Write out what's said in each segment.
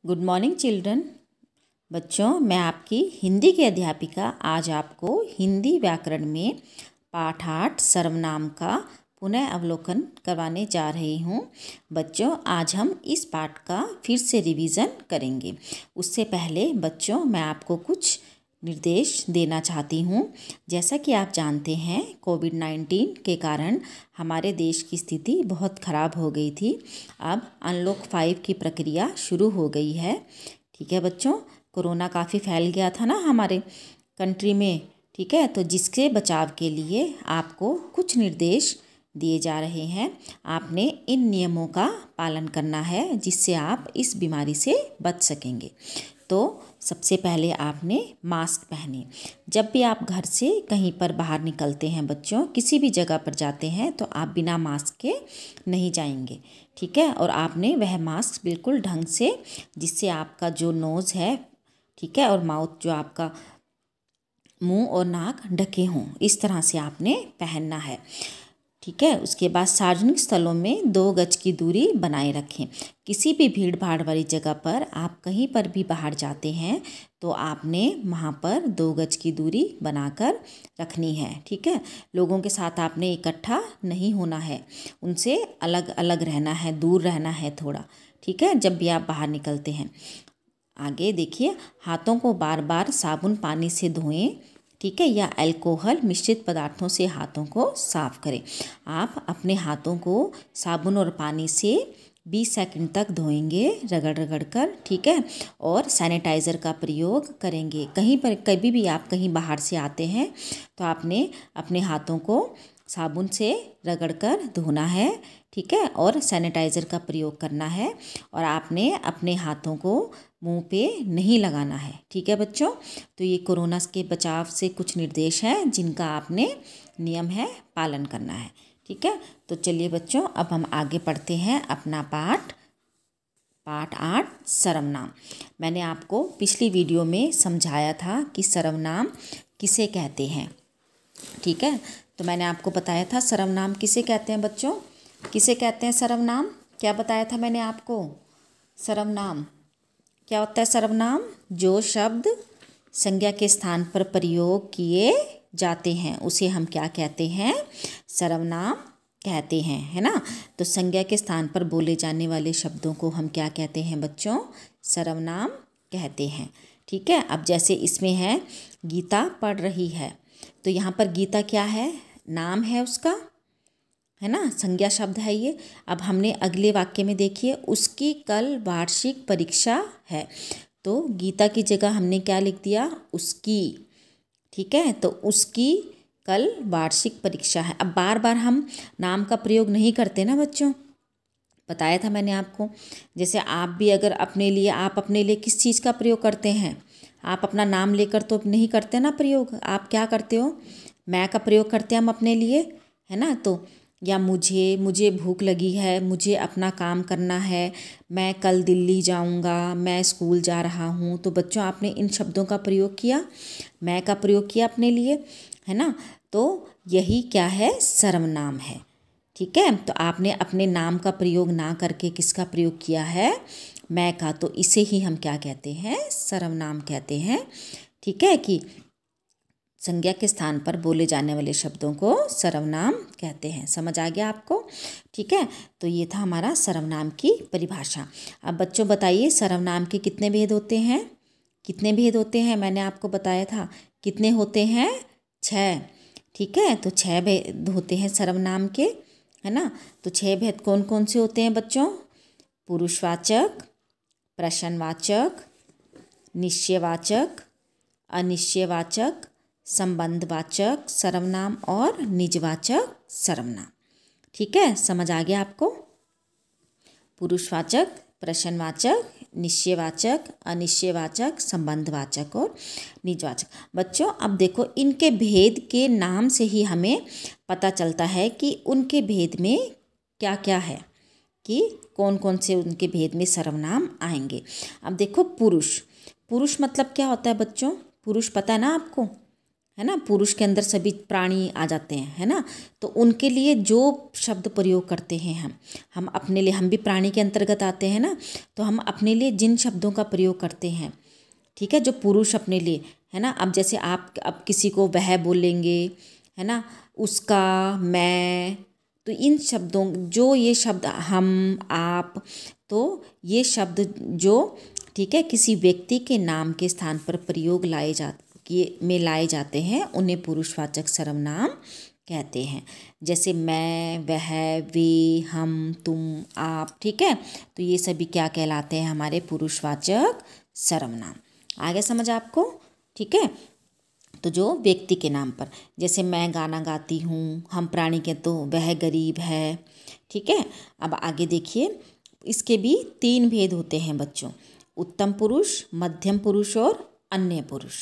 Good morning children. बच्चों, मैं आपकी हिंदी की अध्यापिका आज आपको हिंदी व्याकरण में पाठ 8 सर्वनाम का पुनः अवलोकन करवाने जा रही हूँ। बच्चों, आज हम इस पाठ का फिर से रिवीजन करेंगे। उससे पहले बच्चों, मैं आपको कुछ निर्देश देना चाहती हूँ। जैसा कि आप जानते हैं, कोविड-19 के कारण हमारे देश की स्थिति बहुत ख़राब हो गई थी। अब अनलॉक 5 की प्रक्रिया शुरू हो गई है। ठीक है बच्चों, कोरोना काफ़ी फैल गया था ना हमारे कंट्री में। ठीक है, तो जिसके बचाव के लिए आपको कुछ निर्देश दिए जा रहे हैं। आपने इन नियमों का पालन करना है जिससे आप इस बीमारी से बच सकेंगे। तो सबसे पहले आपने मास्क पहने। जब भी आप घर से कहीं पर बाहर निकलते हैं बच्चों, किसी भी जगह पर जाते हैं, तो आप बिना मास्क के नहीं जाएंगे। ठीक है, और आपने वह मास्क बिल्कुल ढंग से, जिससे आपका जो नोज़ है, ठीक है, और माउथ, जो आपका मुंह और नाक ढके हों, इस तरह से आपने पहनना है। ठीक है, उसके बाद सार्वजनिक स्थलों में 2 गज की दूरी बनाए रखें। किसी भी भीड़ भाड़ वाली जगह पर आप कहीं पर भी बाहर जाते हैं तो आपने वहाँ पर 2 गज की दूरी बनाकर रखनी है। ठीक है, लोगों के साथ आपने इकट्ठा नहीं होना है, उनसे अलग अलग रहना है, दूर रहना है थोड़ा। ठीक है, जब भी आप बाहर निकलते हैं। आगे देखिए, हाथों को बार बार साबुन पानी से धोएं। ठीक है, या अल्कोहल मिश्रित पदार्थों से हाथों को साफ करें। आप अपने हाथों को साबुन और पानी से 20 सेकंड तक धोएंगे, रगड़ रगड़ कर। ठीक है, और सैनिटाइज़र का प्रयोग करेंगे। कहीं पर कभी भी आप कहीं बाहर से आते हैं तो आपने अपने हाथों को साबुन से रगड़ कर धोना है। ठीक है, और सैनिटाइज़र का प्रयोग करना है, और आपने अपने हाथों को मुंह पे नहीं लगाना है। ठीक है बच्चों, तो ये कोरोना के बचाव से कुछ निर्देश हैं जिनका आपने नियम है पालन करना है। ठीक है, तो चलिए बच्चों, अब हम आगे पढ़ते हैं अपना पाठ 8 सर्वनाम। मैंने आपको पिछली वीडियो में समझाया था कि सर्वनाम किसे कहते हैं। ठीक है, तो मैंने आपको बताया था सर्वनाम किसे कहते हैं बच्चों, किसे कहते हैं सर्वनाम। क्या बताया था मैंने आपको? सर्वनाम क्या होता है? सर्वनाम जो शब्द संज्ञा के स्थान पर प्रयोग किए जाते हैं उसे हम क्या कहते हैं? सर्वनाम कहते हैं, है ना। तो संज्ञा के स्थान पर बोले जाने वाले शब्दों को हम क्या कहते हैं बच्चों? सर्वनाम कहते हैं। ठीक है, अब जैसे इसमें है गीता पढ़ रही है, तो यहाँ पर गीता क्या है? नाम है उसका, है ना, संज्ञा शब्द है ये। अब हमने अगले वाक्य में देखिए, उसकी कल वार्षिक परीक्षा है, तो गीता की जगह हमने क्या लिख दिया? उसकी। ठीक है, तो उसकी कल वार्षिक परीक्षा है। अब बार बार हम नाम का प्रयोग नहीं करते ना बच्चों, बताया था मैंने आपको। जैसे आप भी अगर अपने लिए, आप अपने लिए किस चीज़ का प्रयोग करते हैं? आप अपना नाम लेकर तो नहीं करते ना प्रयोग। आप क्या करते हो? मैं का प्रयोग करते हैं हम अपने लिए, है ना। तो या मुझे भूख लगी है, मुझे अपना काम करना है, मैं कल दिल्ली जाऊंगा, मैं स्कूल जा रहा हूँ। तो बच्चों, आपने इन शब्दों का प्रयोग किया, मैं का प्रयोग किया अपने लिए, है ना। तो यही क्या है? सर्वनाम है। ठीक है, तो आपने अपने नाम का प्रयोग ना करके किसका प्रयोग किया है? मैं का। तो इसे ही हम क्या कहते हैं? सर्वनाम कहते हैं। ठीक है, कि संज्ञा के स्थान पर बोले जाने वाले शब्दों को सर्वनाम कहते हैं। समझ आ गया आपको? ठीक है, तो ये था हमारा सर्वनाम की परिभाषा। अब बच्चों बताइए, सर्वनाम के कितने भेद होते हैं? कितने भेद होते हैं? मैंने आपको बताया था कितने होते हैं? 6। ठीक है, तो 6 भेद होते हैं सर्वनाम के, है ना। तो 6 भेद कौन कौन से होते हैं बच्चों? पुरुषवाचक, प्रश्नवाचक, निश्चयवाचक, अनिश्चयवाचक, संबंधवाचक सर्वनाम और निजवाचक सर्वनाम। ठीक है, समझ आ गया आपको? पुरुषवाचक, प्रश्नवाचक, निश्चयवाचक, अनिश्चयवाचक, संबंधवाचक और निजवाचक। बच्चों, अब देखो, इनके भेद के नाम से ही हमें पता चलता है कि उनके भेद में क्या क्या है, कि कौन कौन से उनके भेद में सर्वनाम आएंगे। अब देखो, पुरुष। पुरुष मतलब क्या होता है बच्चों? पुरुष पता है ना आपको, है ना, पुरुष के अंदर सभी प्राणी आ जाते हैं, है ना। तो उनके लिए जो शब्द प्रयोग करते हैं हम अपने लिए, हम भी प्राणी के अंतर्गत आते हैं ना, तो हम अपने लिए जिन शब्दों का प्रयोग करते हैं, ठीक है, जो पुरुष अपने लिए, है ना। अब जैसे आप अब किसी को वह बोलेंगे, है ना, उसका, मैं, तो इन शब्दों, जो ये शब्द हम, आप, तो ये शब्द जो, ठीक है, किसी व्यक्ति के नाम के स्थान पर प्रयोग लाए जाते हैं, उन्हें पुरुषवाचक सर्वनाम कहते हैं। जैसे मैं, वह, वे, हम, तुम, आप, ठीक है, तो ये सभी क्या कहलाते हैं, हमारे पुरुषवाचक सर्वनाम। आगे समझ आपको, ठीक है। तो जो व्यक्ति के नाम पर, जैसे मैं गाना गाती हूँ, हम प्राणी के, तो वह गरीब है, ठीक है। अब आगे देखिए, इसके भी 3 भेद होते हैं बच्चों, उत्तम पुरुष, मध्यम पुरुष और अन्य पुरुष,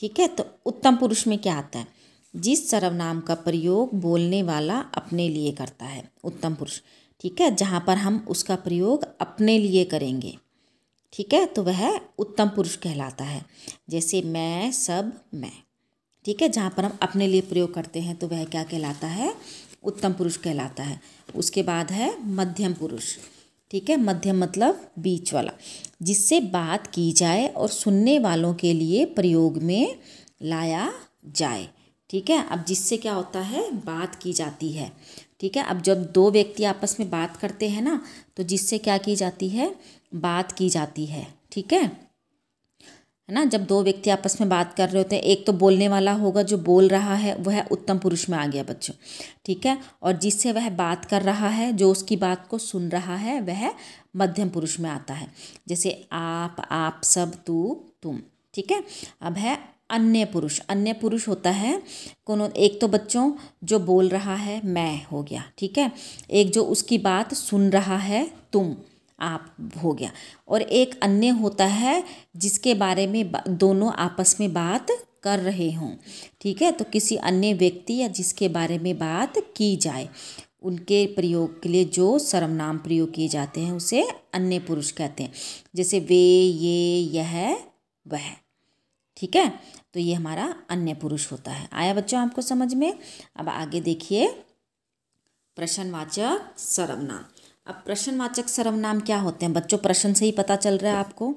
ठीक है। तो उत्तम पुरुष में क्या आता है, जिस सर्वनाम का प्रयोग बोलने वाला अपने लिए करता है, उत्तम पुरुष, ठीक है, जहाँ पर हम उसका प्रयोग अपने लिए करेंगे, ठीक है, तो वह उत्तम पुरुष कहलाता है। जैसे मैं, सब, मैं, ठीक है, जहाँ पर हम अपने लिए प्रयोग करते हैं तो वह क्या कहलाता है, उत्तम पुरुष कहलाता है। उसके बाद है मध्यम पुरुष, ठीक है, मध्यम मतलब बीच वाला, जिससे बात की जाए और सुनने वालों के लिए प्रयोग में लाया जाए, ठीक है। अब जिससे क्या होता है, बात की जाती है, ठीक है। अब जब 2 व्यक्ति आपस में बात करते हैं ना, तो जिससे क्या की जाती है, बात की जाती है, ठीक है ना। जब 2 व्यक्ति आपस में बात कर रहे होते हैं, एक तो बोलने वाला होगा, जो बोल रहा है वह उत्तम पुरुष में आ गया बच्चों, ठीक है, और जिससे वह बात कर रहा है, जो उसकी बात को सुन रहा है, वह मध्यम पुरुष में आता है। जैसे आप, सब, तू, तुम, ठीक है। अब है अन्य पुरुष, अन्य पुरुष होता है कौन, एक तो बच्चों जो बोल रहा है, मैं हो गया, ठीक है, एक जो उसकी बात सुन रहा है, तुम, आप हो गया, और एक अन्य होता है जिसके बारे में दोनों आपस में बात कर रहे हों, ठीक है। तो किसी अन्य व्यक्ति या जिसके बारे में बात की जाए, उनके प्रयोग के लिए जो सर्वनाम प्रयोग किए जाते हैं उसे अन्य पुरुष कहते हैं। जैसे वे, ये, यह, वह, ठीक है, तो ये हमारा अन्य पुरुष होता है। आया बच्चों आपको समझ में। अब आगे देखिए, प्रश्नवाचक सर्वनाम। अब प्रश्नवाचक सर्वनाम क्या होते हैं बच्चों, प्रश्न से ही पता चल रहा है आपको।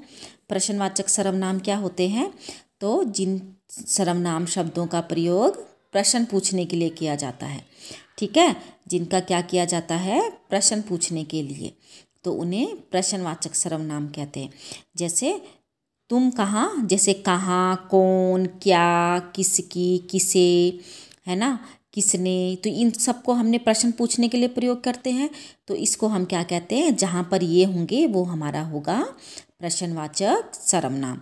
प्रश्नवाचक सर्वनाम क्या होते हैं, तो जिन सर्वनाम शब्दों का प्रयोग प्रश्न पूछने के लिए किया जाता है, ठीक है, जिनका क्या किया जाता है, प्रश्न पूछने के लिए, तो उन्हें प्रश्नवाचक सर्वनाम कहते हैं। जैसे तुम कहाँ, जैसे कहाँ, कौन, क्या, किसकी, किसे, है ना, किसने, तो इन सबको हमने प्रश्न पूछने के लिए प्रयोग करते हैं, तो इसको हम क्या कहते हैं, जहाँ पर ये होंगे वो हमारा होगा प्रश्नवाचक सर्वनाम।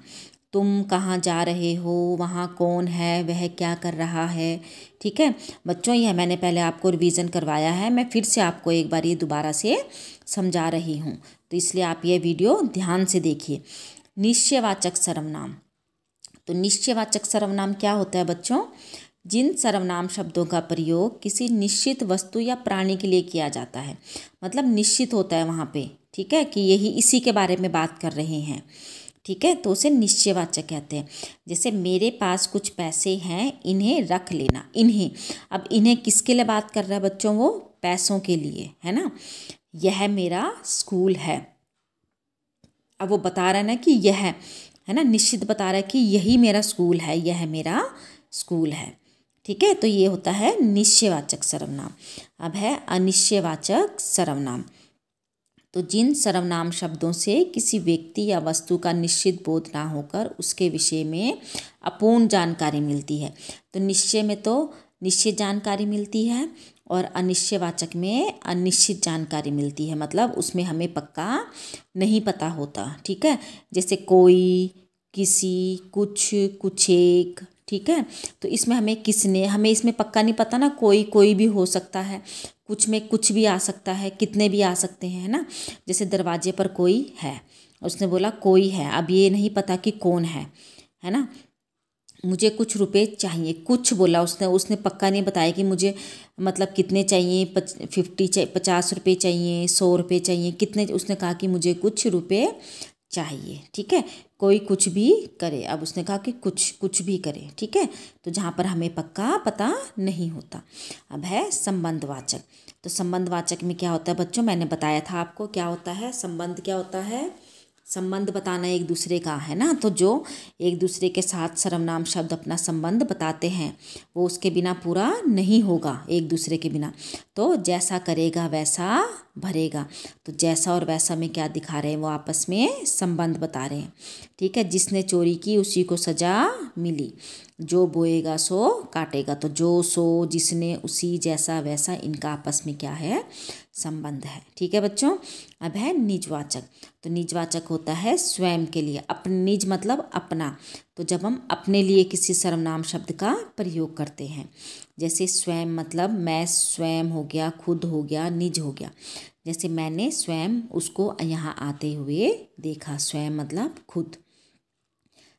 तुम कहाँ जा रहे हो, वहाँ कौन है, वह क्या कर रहा है, ठीक है बच्चों। यह मैंने पहले आपको रिवीजन करवाया है, मैं फिर से आपको एक बार ये दोबारा से समझा रही हूँ, तो इसलिए आप ये वीडियो ध्यान से देखिए। निश्चयवाचक सर्वनाम, तो निश्चयवाचक सर्वनाम क्या होता है बच्चों, जिन सर्वनाम शब्दों का प्रयोग किसी निश्चित वस्तु या प्राणी के लिए किया जाता है, मतलब निश्चित होता है वहाँ पे, ठीक है, कि यही इसी के बारे में बात कर रहे हैं, ठीक है, तो उसे निश्चयवाचक कहते हैं। जैसे मेरे पास कुछ पैसे हैं, इन्हें रख लेना, इन्हें, अब इन्हें किसके लिए बात कर रहा है बच्चों, वो पैसों के लिए, है ना। यह मेरा स्कूल है, अब वो बता रहा है ना कि यह है ना, निश्चित बता रहा है कि यही मेरा स्कूल है, यह मेरा स्कूल है, ठीक है, तो ये होता है निश्चयवाचक सर्वनाम। अब है अनिश्चयवाचक सर्वनाम, तो जिन सर्वनाम शब्दों से किसी व्यक्ति या वस्तु का निश्चित बोध ना होकर उसके विषय में अपूर्ण जानकारी मिलती है। तो निश्चय में तो निश्चित जानकारी मिलती है और अनिश्चयवाचक में अनिश्चित जानकारी मिलती है, मतलब उसमें हमें पक्का नहीं पता होता, ठीक है। जैसे कोई, किसी, कुछ, कुछ एक, ठीक है, तो इसमें हमें किसने, हमें इसमें पक्का नहीं पता ना, कोई भी हो सकता है, कुछ में कुछ भी आ सकता है, कितने भी आ सकते हैं, है ना। जैसे दरवाजे पर कोई है, उसने बोला कोई है, अब ये नहीं पता कि कौन है ना। मुझे कुछ रुपए चाहिए, कुछ बोला उसने पक्का नहीं बताया कि मुझे मतलब कितने चाहिए, 50 रुपये चाहिए, 100 रुपये चाहिए, कितने, उसने कहा कि मुझे कुछ रुपए चाहिए। ठीक है, कोई कुछ भी करे। अब उसने कहा कि कुछ भी करे। ठीक है, तो जहाँ पर हमें पक्का पता नहीं होता। अब है संबंधवाचक। तो संबंधवाचक में क्या होता है बच्चों, मैंने बताया था आपको क्या होता है। संबंध क्या होता है, संबंध बताना एक दूसरे का, है ना। तो जो एक दूसरे के साथ सर्वनाम शब्द अपना संबंध बताते हैं वो उसके बिना पूरा नहीं होगा, एक दूसरे के बिना। तो जैसा करेगा वैसा भरेगा। तो जैसा और वैसा में क्या दिखा रहे हैं, वो आपस में संबंध बता रहे हैं। ठीक है, जिसने चोरी की उसी को सजा मिली, जो बोएगा सो काटेगा। तो जो सो जिसने उसी जैसा वैसा, इनका आपस में क्या है, संबंध है। ठीक है बच्चों। अब है निजवाचक। तो निजवाचक होता है स्वयं के लिए। निज मतलब अपना। तो जब हम अपने लिए किसी सर्वनाम शब्द का प्रयोग करते हैं, जैसे स्वयं मतलब मैं स्वयं हो गया, खुद हो गया, निज हो गया। जैसे मैंने स्वयं उसको यहाँ आते हुए देखा, स्वयं मतलब खुद।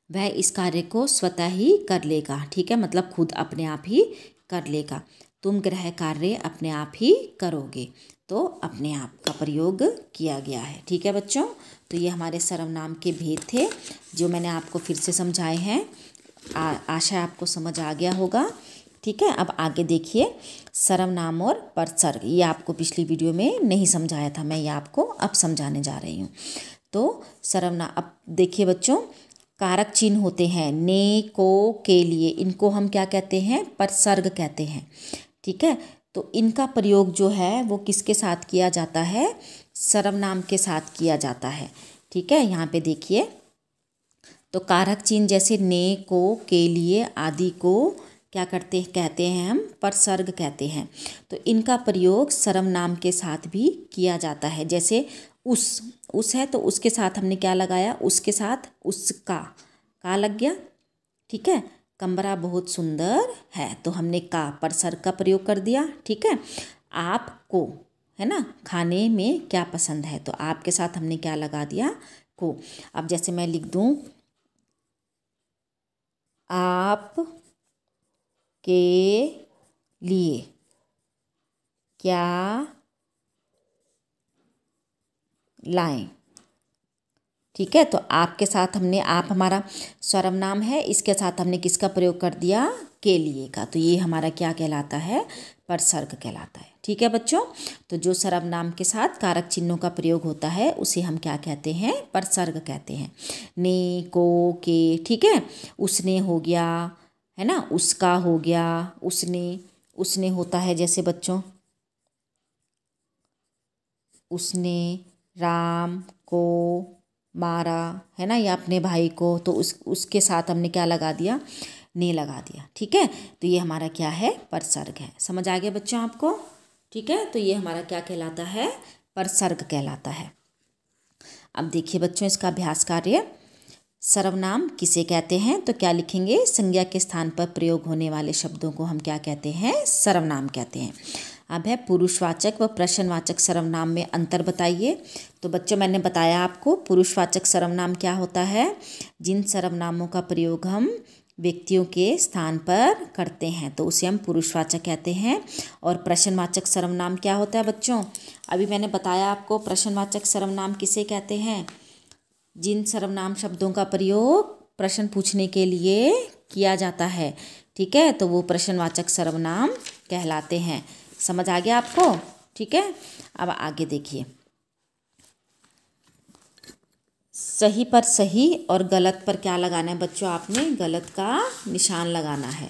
वह इस कार्य को स्वतः ही कर लेगा। ठीक है, मतलब खुद अपने आप ही कर लेगा। तुम गृह कार्य अपने आप ही करोगे। तो अपने आप का प्रयोग किया गया है। ठीक है बच्चों, तो ये हमारे सर्वनाम के भेद थे जो मैंने आपको फिर से समझाए हैं। आशा आपको समझ आ गया होगा। ठीक है, अब आगे देखिए सर्वनाम और परसर्ग। ये आपको पिछली वीडियो में नहीं समझाया था, मैं ये आपको अब समझाने जा रही हूँ। तो सर्वनाम, अब देखिए बच्चों, कारक चिन्ह होते हैं ने, को, के लिए, इनको हम क्या कहते हैं, परसर्ग कहते हैं। ठीक है, तो इनका प्रयोग जो है वो किसके साथ किया जाता है, सर्वनाम के साथ किया जाता है। ठीक है, यहाँ पे देखिए, तो कारक चिन्ह जैसे ने, को, के लिए आदि को क्या कहते हैं हम, परसर्ग कहते हैं। तो इनका प्रयोग सर्वनाम के साथ भी किया जाता है। जैसे उस है तो उसके साथ हमने क्या लगाया, उसके साथ उसका का लग गया। ठीक है, कमरा बहुत सुंदर है, तो हमने का परसर्ग का प्रयोग कर दिया। ठीक है, आपको, है ना, खाने में क्या पसंद है, तो आपके साथ हमने क्या लगा दिया, को। अब जैसे मैं लिख दूं, आप के लिए क्या लाएं। ठीक है, तो आपके साथ हमने, आप हमारा सर्वनाम है, इसके साथ हमने किसका प्रयोग कर दिया, के लिए का। तो ये हमारा क्या कहलाता है, परसर्ग कहलाता है। ठीक है बच्चों, तो जो सर्वनाम के साथ कारक चिन्हों का प्रयोग होता है उसे हम क्या कहते हैं, परसर्ग कहते हैं। ने, को, के। ठीक है, उसने हो गया, है ना, उसका हो गया, उसने होता है जैसे बच्चों, उसने राम को मारा, है ना, या अपने भाई को, तो उसके साथ हमने क्या लगा दिया, ने लगा दिया। ठीक है, तो ये हमारा क्या है, परसर्ग है। समझ आ गया बच्चों आपको। ठीक है, तो ये हमारा क्या कहलाता है, परसर्ग कहलाता है। अब देखिए बच्चों इसका अभ्यास कार्य। सर्वनाम किसे कहते हैं, तो क्या लिखेंगे, संज्ञा के स्थान पर प्रयोग होने वाले शब्दों को हम क्या कहते हैं, सर्वनाम कहते हैं। अब है पुरुषवाचक व प्रश्नवाचक सर्वनाम में अंतर बताइए। तो बच्चों मैंने बताया आपको, पुरुषवाचक सर्वनाम क्या होता है, जिन सर्वनामों का प्रयोग हम व्यक्तियों के स्थान पर करते हैं तो उसे हम पुरुषवाचक कहते हैं। और प्रश्नवाचक सर्वनाम क्या होता है बच्चों, अभी मैंने बताया आपको, प्रश्नवाचक सर्वनाम किसे कहते हैं, जिन सर्वनाम शब्दों का प्रयोग प्रश्न पूछने के लिए किया जाता है। ठीक है, तो वो प्रश्नवाचक सर्वनाम कहलाते हैं। समझ आ गया आपको। ठीक है, अब आगे देखिए, सही पर सही और गलत पर क्या लगाना है बच्चों, आपने गलत का निशान लगाना है।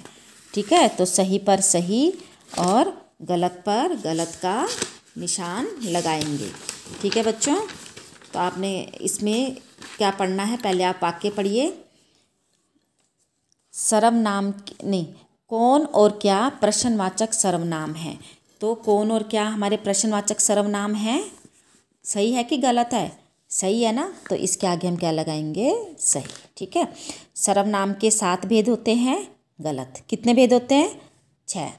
ठीक है, तो सही पर सही और गलत पर गलत का निशान लगाएंगे। ठीक है बच्चों, तो आपने इसमें क्या पढ़ना है, पहले आप वाक्य पढ़िए। सर्वनाम नहीं, कौन और क्या प्रश्नवाचक सर्वनाम है। तो कौन और क्या हमारे प्रश्नवाचक सर्वनाम हैं, सही है कि गलत है, सही है ना, तो इसके आगे हम क्या लगाएंगे, सही। ठीक है, सर्वनाम के 7 भेद होते हैं, गलत। कितने भेद होते हैं, 6।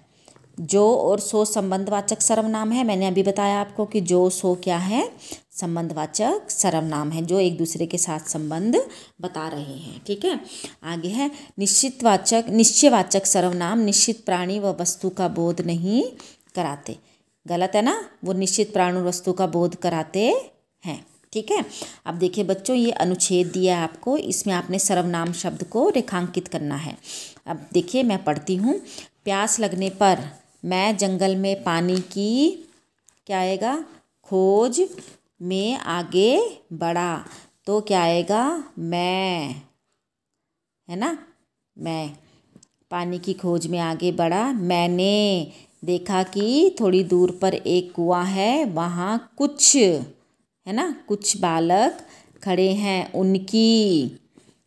जो और सो संबंधवाचक सर्वनाम है, मैंने अभी बताया आपको कि जो सो क्या है, संबंधवाचक सर्वनाम है, जो एक दूसरे के साथ संबंध बता रहे हैं। ठीक है, आगे है निश्चयवाचक सर्वनाम निश्चित प्राणी व वस्तु का बोध नहीं कराते। गलत है ना, वो निश्चित प्राणी वस्तु का बोध कराते हैं। ठीक है। अब देखिए बच्चों, ये अनुच्छेद दिया है आपको, इसमें आपने सर्वनाम शब्द को रेखांकित करना है। अब देखिए मैं पढ़ती हूँ। प्यास लगने पर मैं जंगल में पानी की, क्या आएगा, खोज में आगे बढ़ा। तो क्या आएगा, मैं, है ना, मैं पानी की खोज में आगे बढ़ा। मैंने देखा कि थोड़ी दूर पर एक कुआं है, वहाँ कुछ, है ना, कुछ बालक खड़े हैं। उनकी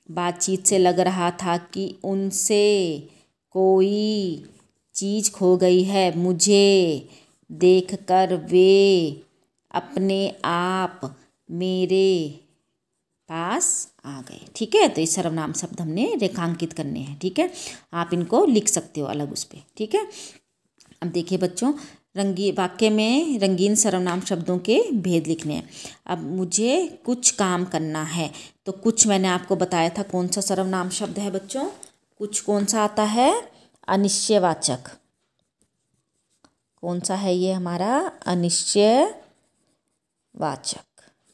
बातचीत से लग रहा था कि उनसे कोई चीज़ खो गई है। मुझे देखकर वे अपने आप मेरे पास आ गए। ठीक है, तो ये सर्वनाम शब्द हमने रेखांकित करने हैं। ठीक है, आप इनको लिख सकते हो अलग उस पर। ठीक है, अब देखिए बच्चों, वाक्य में रंगीन सर्वनाम शब्दों के भेद लिखने हैं। अब मुझे कुछ काम करना है, तो कुछ मैंने आपको बताया था कौन सा सर्वनाम शब्द है बच्चों। कुछ कौन सा आता है, अनिश्चयवाचक। कौन सा है ये हमारा, अनिश्चयवाचक।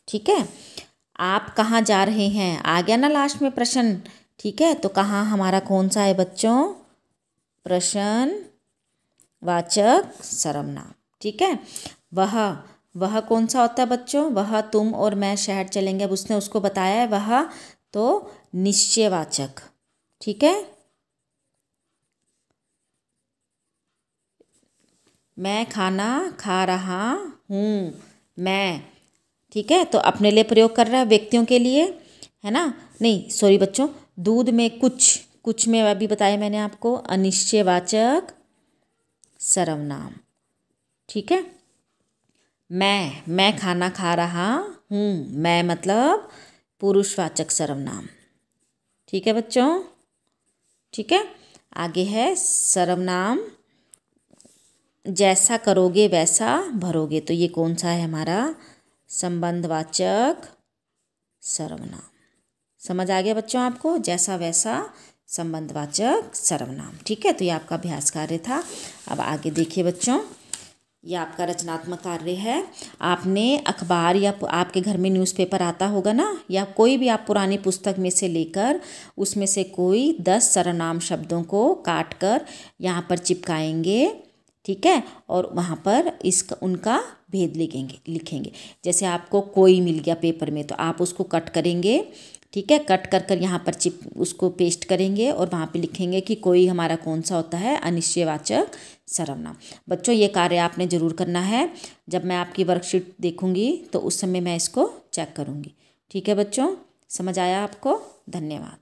ठीक है, आप कहाँ जा रहे हैं, आ गया ना लास्ट में प्रश्न। ठीक है, तो कहाँ हमारा कौन सा है बच्चों, प्रश्न वाचक सर्वनाम। ठीक है, वह कौन सा होता है बच्चों, वह तुम और मैं शहर चलेंगे। अब उसने उसको बताया है वह, तो निश्चयवाचक। ठीक है, मैं खाना खा रहा हूँ, मैं, ठीक है, तो अपने लिए प्रयोग कर रहा है, व्यक्तियों के लिए, है ना, नहीं सॉरी बच्चों, दूध में कुछ में अभी बताया मैंने आपको, अनिश्चयवाचक सर्वनाम। ठीक है, मैं खाना खा रहा हूँ, मैं मतलब पुरुषवाचक सर्वनाम। ठीक है बच्चों, ठीक है, आगे है सर्वनाम जैसा करोगे वैसा भरोगे। तो ये कौन सा है हमारा, संबंधवाचक सर्वनाम। समझ आ गया बच्चों आपको, जैसा वैसा संबंधवाचक सर्वनाम। ठीक है, तो ये आपका अभ्यास कार्य था। अब आगे देखिए बच्चों, ये आपका रचनात्मक कार्य है। आपने अखबार या आपके घर में न्यूज़पेपर आता होगा ना, या कोई भी आप पुरानी पुस्तक में से लेकर उसमें से कोई 10 सर्वनाम शब्दों को काट कर यहाँ पर चिपकाएंगे। ठीक है, और वहाँ पर उनका भेद लिखेंगे। जैसे आपको कोई मिल गया पेपर में, तो आप उसको कट करेंगे। ठीक है, कट कर यहाँ पर उसको पेस्ट करेंगे और वहाँ पे लिखेंगे कि कोई हमारा कौन सा होता है, अनिश्चयवाचक सर्वनाम। बच्चों ये कार्य आपने ज़रूर करना है। जब मैं आपकी वर्कशीट देखूंगी तो उस समय मैं इसको चेक करूंगी। ठीक है बच्चों, समझ आया आपको, धन्यवाद।